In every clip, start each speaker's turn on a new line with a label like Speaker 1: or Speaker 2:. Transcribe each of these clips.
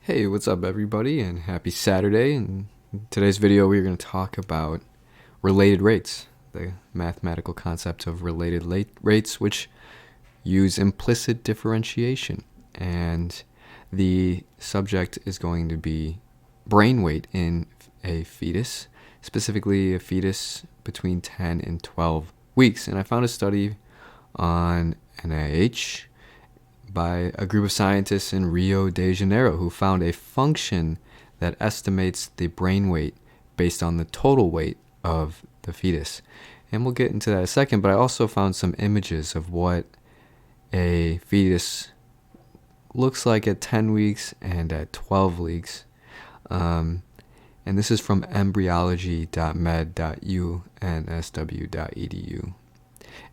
Speaker 1: Hey, what's up everybody, and happy Saturday. In today's video we're going to talk about related rates, the mathematical concept of rates which use implicit differentiation. And the subject is going to be brain weight in a fetus, specifically a fetus between 10 and 12 weeks. And I found a study on NIH by a group of scientists in Rio de Janeiro who found a function that estimates the brain weight based on the total weight of the fetus. And we'll get into that in a second, but I also found some images of what a fetus looks like at 10 weeks and at 12 weeks. And this is from embryology.med.unsw.edu.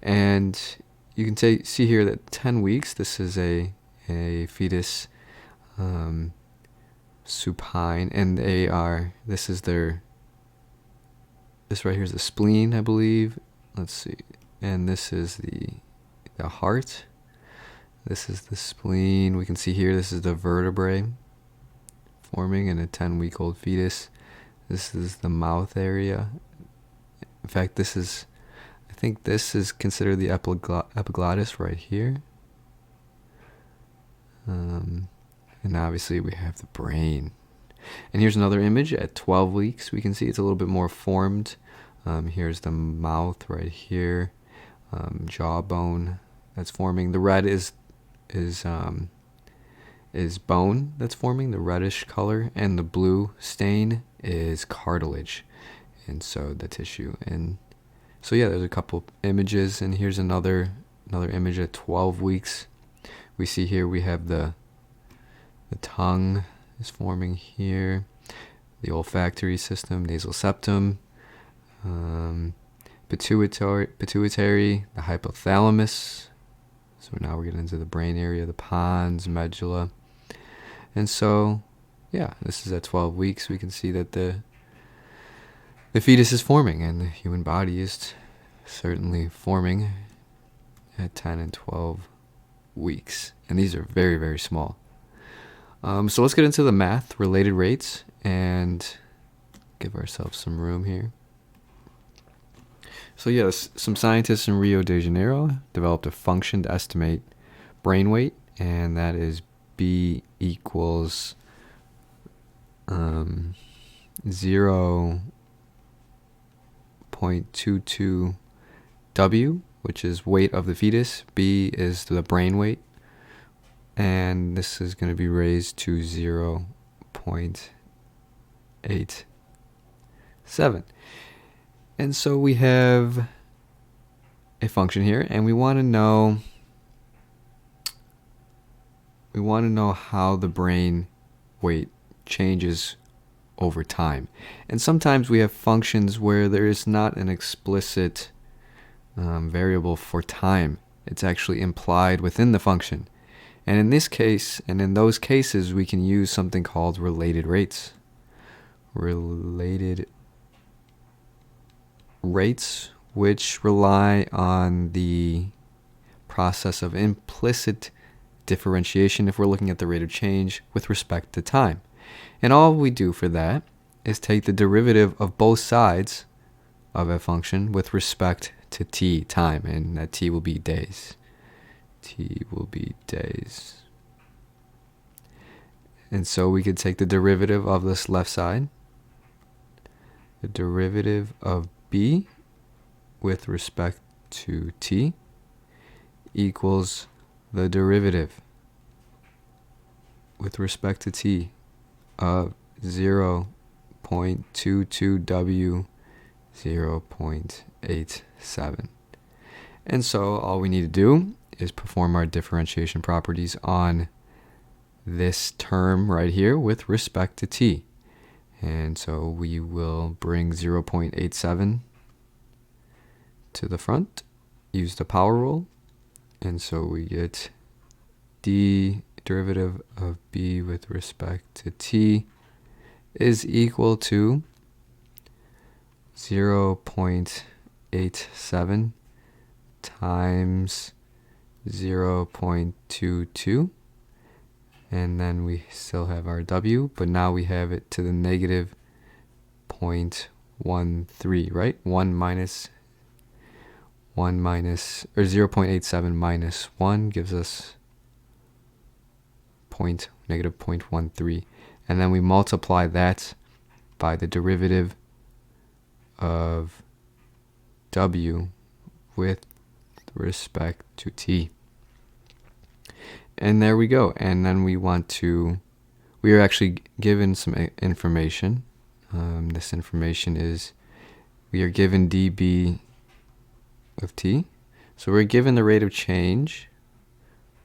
Speaker 1: And you can see here that 10 weeks, this is a fetus supine, and this right here is the spleen, I believe. Let's see. And this is the heart. This is the spleen. We can see here, this is the vertebrae forming in a 10-week-old fetus. This is the mouth area. In fact, I think this is considered the epiglottis right here. And obviously we have the brain. And here's another image at 12 weeks. We can see it's a little bit more formed. Here's the mouth right here. Jawbone that's forming. The red is bone that's forming, the reddish color, and the blue stain is cartilage. And so the tissue. And so yeah, there's a couple images, and here's another image at 12 weeks. We see here we have the tongue is forming here, the olfactory system, nasal septum, pituitary, the hypothalamus. So now we're getting into the brain area, the pons, medulla. And so yeah, this is at 12 weeks. We can see that the fetus is forming, and the human body is certainly forming at 10 and 12 weeks. And these are very, very small. So let's get into the math, related rates, and give ourselves some room here. So yes, some scientists in Rio de Janeiro developed a function to estimate brain weight, and that is B equals 0.22 W, which is weight of the fetus. B is the brain weight, and this is going to be raised to 0.87. And so we have a function here, and we want to know how the brain weight changes over time. And sometimes we have functions where there is not an explicit variable for time. It's actually implied within the function. And in this case, and in those cases, we can use something called related rates. Related rates, which rely on the process of implicit differentiation if we're looking at the rate of change with respect to time. And all we do for that is take the derivative of both sides of a function with respect to t, time, and that t will be days. T will be days. And so we could take the derivative of this left side, the derivative of b with respect to t equals the derivative with respect to t of 0.22 W 0.87. And so all we need to do is perform our differentiation properties on this term right here with respect to t. And so we will bring 0.87 to the front, use the power rule, and so we get d derivative of b with respect to t is equal to 0.87 times 0.22, And then we still have our W, but now we have it to the negative 0.13, right? 1 minus, or 0.87 minus 1 gives us negative 0.13. And then we multiply that by the derivative of W with respect to t. And there we go. And then we are actually given some information. This information is, we are given dB of t. So we're given the rate of change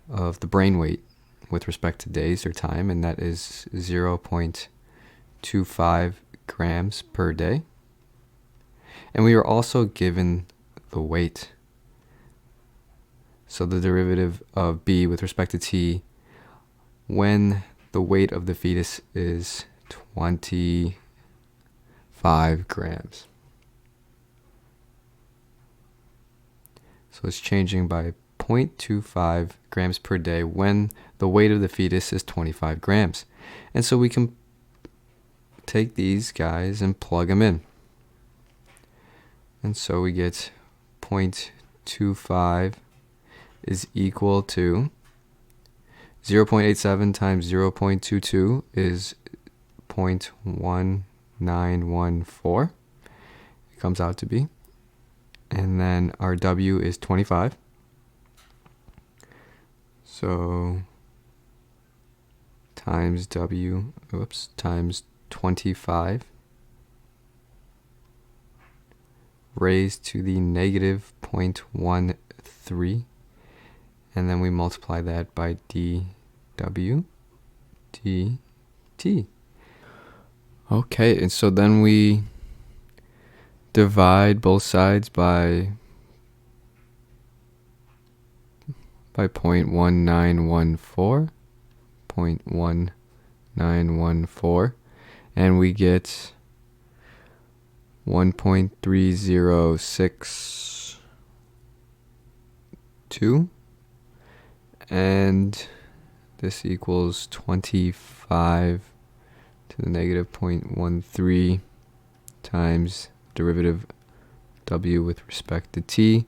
Speaker 1: of the brain weight with respect to days or time, and that is 0.25 grams per day. And we are also given the weight. So the derivative of B with respect to T when the weight of the fetus is 25 grams. So it's changing by 0.25 grams per day when the weight of the fetus is 25 grams. And so we can take these guys and plug them in. And so we get 0.25 is equal to 0.87 times 0.22 is 0.1914. It comes out to be. And then our W is 25. So times times 25 raised to the negative 0.13. And then we multiply that by dW dt. Okay, and so then we divide both sides by 0.1914, and we get 1.3062, and this equals 25 to the negative 0.13 times derivative W with respect to T.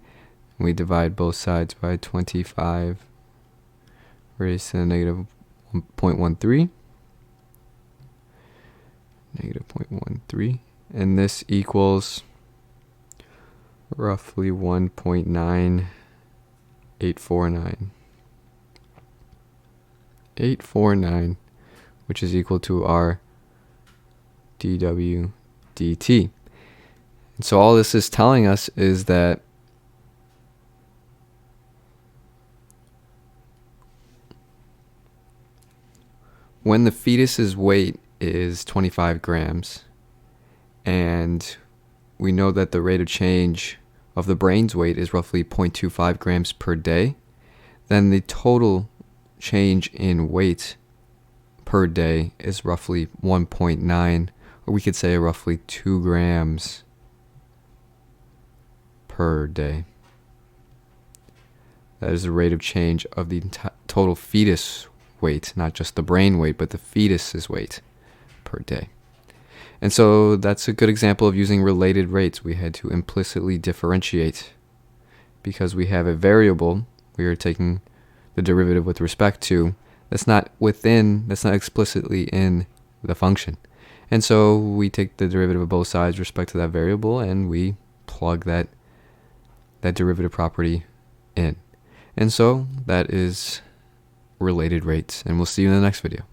Speaker 1: We divide both sides by 25 raised to the negative 0.13. Negative 0.13. And this equals roughly 1.9849, which is equal to our dW dt. And so all this is telling us is that when the fetus's weight is 25 grams, and we know that the rate of change of the brain's weight is roughly 0.25 grams per day, then the total change in weight per day is roughly 1.9, or we could say roughly 2 grams per day. That is the rate of change of the total fetus weight, not just the brain weight, but the fetus's weight per day. And so that's a good example of using related rates. We had to implicitly differentiate because we have a variable we are taking the derivative with respect to that's not explicitly in the function. And so we take the derivative of both sides with respect to that variable, and we plug that derivative property in. And so that is related rates, and we'll see you in the next video.